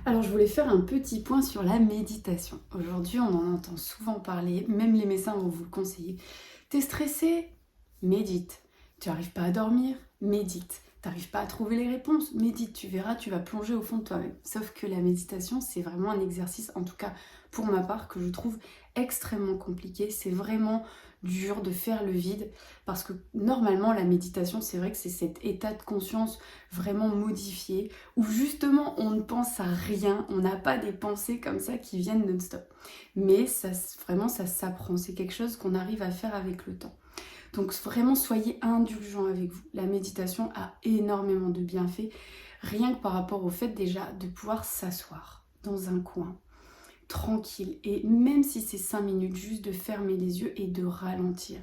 Alors je voulais faire un petit point sur la méditation. Aujourd'hui on en entend souvent parler, même les médecins vont vous le conseiller. T'es stressé? Médite. Tu n'arrives pas à dormir? Médite. T'arrives pas à trouver les réponses? Médite, tu verras, tu vas plonger au fond de toi-même. Sauf que la méditation, c'est vraiment un exercice, en tout cas pour ma part, que je trouve extrêmement compliqué. C'est vraiment dur de faire le vide parce que normalement la méditation, c'est vrai que c'est cet état de conscience vraiment modifié où justement on ne pense à rien, on n'a pas des pensées comme ça qui viennent non-stop. Mais ça, vraiment ça s'apprend, c'est quelque chose qu'on arrive à faire avec le temps. Donc vraiment soyez indulgents avec vous. La méditation a énormément de bienfaits, rien que par rapport au fait déjà de pouvoir s'asseoir dans un coin, tranquille, et même si c'est 5 minutes, juste de fermer les yeux et de ralentir,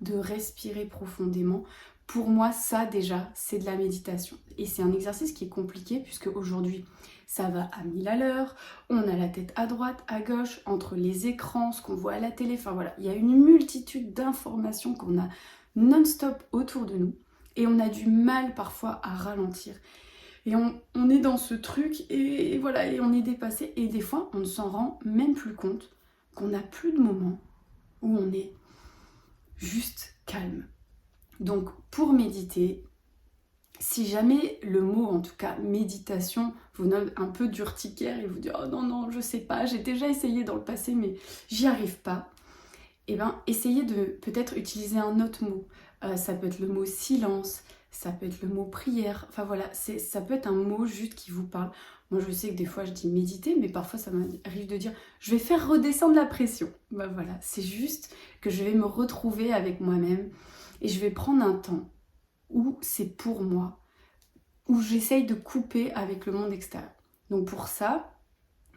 de respirer profondément. Pour moi, ça déjà, c'est de la méditation. Et c'est un exercice qui est compliqué puisque aujourd'hui, ça va à 1000 à l'heure, on a la tête à droite, à gauche, entre les écrans, ce qu'on voit à la télé, enfin voilà, il y a une multitude d'informations qu'on a non-stop autour de nous et on a du mal parfois à ralentir. Et on est dans ce truc et voilà, et on est dépassé. Et des fois, on ne s'en rend même plus compte qu'on n'a plus de moments où on est juste calme. Donc pour méditer, si jamais le mot, en tout cas méditation, vous donne un peu d'urticaire et vous dit « Oh non, non, je sais pas, j'ai déjà essayé dans le passé mais j'y arrive pas », eh bien essayez de peut-être utiliser un autre mot. Ça peut être le mot silence, ça peut être le mot prière, enfin voilà, ça peut être un mot juste qui vous parle. Moi je sais que des fois je dis méditer, mais parfois ça m'arrive de dire je vais faire redescendre la pression. Ben voilà, c'est juste que je vais me retrouver avec moi-même et je vais prendre un temps où c'est pour moi, où j'essaye de couper avec le monde extérieur. Donc pour ça,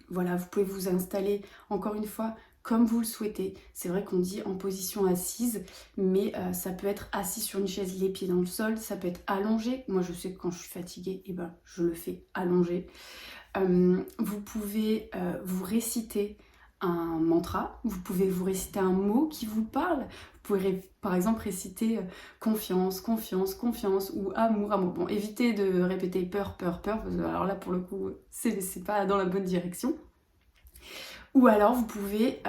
voilà, vous pouvez vous installer encore une fois comme vous le souhaitez. C'est vrai qu'on dit en position assise, mais ça peut être assis sur une chaise, les pieds dans le sol, ça peut être allongé. Moi je sais que quand je suis fatiguée, eh ben, je le fais allongé. Vous pouvez vous réciter un mantra, vous pouvez vous réciter un mot qui vous parle. Vous pouvez par exemple réciter confiance, confiance, confiance ou amour, amour. Bon, évitez de répéter peur, peur, peur, parce que alors là pour le coup, c'est pas dans la bonne direction. Ou alors vous pouvez,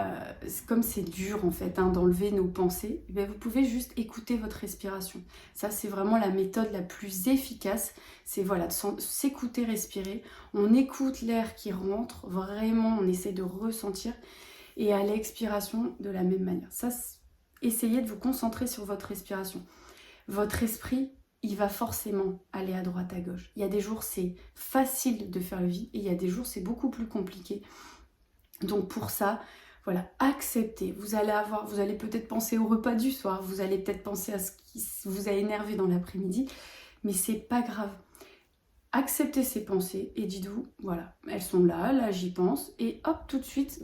comme c'est dur en fait d'enlever nos pensées, eh bien, vous pouvez juste écouter votre respiration. Ça c'est vraiment la méthode la plus efficace, c'est voilà, de s'écouter respirer. On écoute l'air qui rentre, vraiment on essaie de ressentir, et à l'expiration de la même manière. Ça, essayez de vous concentrer sur votre respiration. Votre esprit, il va forcément aller à droite, à gauche. Il y a des jours c'est facile de faire le vide et il y a des jours c'est beaucoup plus compliqué. Donc pour ça, voilà, acceptez. Vous allez peut-être penser au repas du soir, vous allez peut-être penser à ce qui vous a énervé dans l'après-midi, mais c'est pas grave. Acceptez ces pensées et dites-vous, voilà, elles sont là j'y pense, et hop, tout de suite,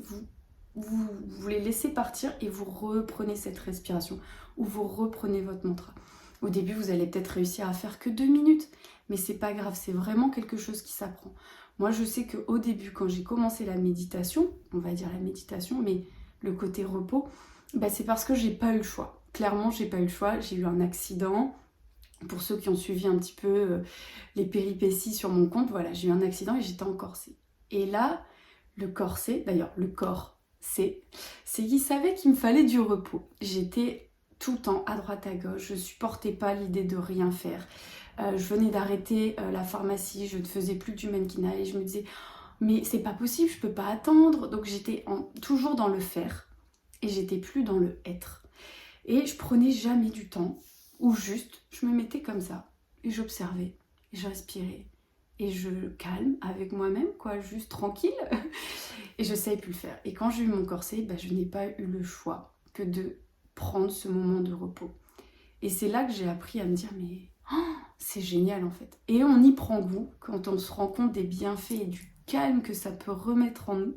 vous les laissez partir et vous reprenez cette respiration ou vous reprenez votre mantra. Au début, vous allez peut-être réussir à faire que 2 minutes, mais c'est pas grave, c'est vraiment quelque chose qui s'apprend. Moi, je sais qu'au début, quand j'ai commencé la méditation, on va dire la méditation, mais le côté repos, bah, c'est parce que j'ai pas eu le choix. Clairement, j'ai pas eu le choix, j'ai eu un accident. Pour ceux qui ont suivi un petit peu les péripéties sur mon compte, voilà, j'ai eu un accident et j'étais en corset. Et là, le corset, d'ailleurs, le corps, c'est qu'il savait qu'il me fallait du repos. J'étais tout le temps à droite à gauche, je supportais pas l'idée de rien faire. Je venais d'arrêter la pharmacie, je ne faisais plus du mannequinat et je me disais mais c'est pas possible, je peux pas attendre. Donc j'étais toujours dans le faire et j'étais plus dans le être. Et je prenais jamais du temps où juste je me mettais comme ça et j'observais et je respirais et je calme avec moi-même, quoi, juste tranquille. Et je savais plus le faire. Et quand j'ai eu mon corset, bah, je n'ai pas eu le choix que de prendre ce moment de repos. Et c'est là que j'ai appris à me dire mais c'est génial en fait. Et on y prend goût quand on se rend compte des bienfaits et du calme que ça peut remettre en nous.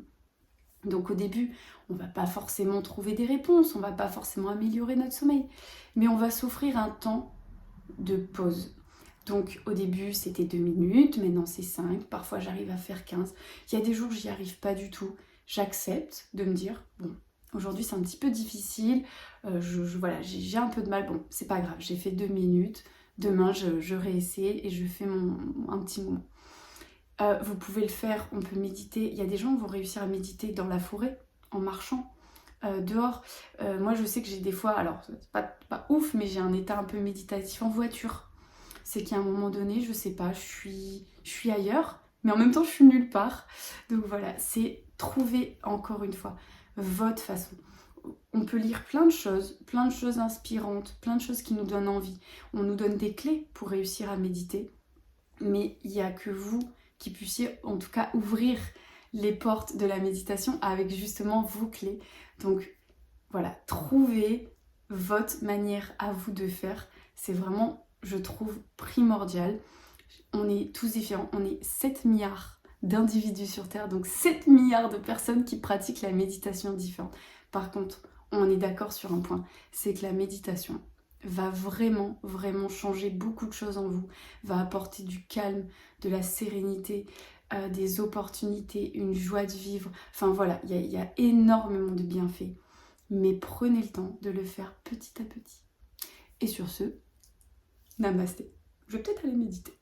Donc au début, on va pas forcément trouver des réponses, on va pas forcément améliorer notre sommeil, mais on va s'offrir un temps de pause. Donc au début c'était 2 minutes, maintenant c'est 5, parfois j'arrive à faire 15. Il y a des jours où j'y arrive pas du tout. J'accepte de me dire, bon, aujourd'hui c'est un petit peu difficile, voilà, j'ai un peu de mal, bon, c'est pas grave, j'ai fait 2 minutes, demain je réessaie et je fais un petit moment. Vous pouvez le faire, on peut méditer. Il y a des gens qui vont réussir à méditer dans la forêt, en marchant, dehors. Moi je sais que j'ai des fois, alors c'est pas ouf, mais j'ai un état un peu méditatif en voiture. C'est qu'à un moment donné, je sais pas, je suis ailleurs, mais en même temps je suis nulle part. Donc voilà, c'est trouver encore une fois votre façon. On peut lire plein de choses inspirantes, plein de choses qui nous donnent envie. On nous donne des clés pour réussir à méditer, mais il n'y a que vous qui puissiez en tout cas ouvrir les portes de la méditation avec justement vos clés. Donc voilà, trouvez votre manière à vous de faire. C'est vraiment, je trouve, primordial. On est tous différents, on est 7 milliards d'individus sur Terre, donc 7 milliards de personnes qui pratiquent la méditation différente. Par contre, on est d'accord sur un point, c'est que la méditation va vraiment, vraiment changer beaucoup de choses en vous, va apporter du calme, de la sérénité, des opportunités, une joie de vivre. Enfin voilà, il y a énormément de bienfaits. Mais prenez le temps de le faire petit à petit. Et sur ce, namasté. Je vais peut-être aller méditer.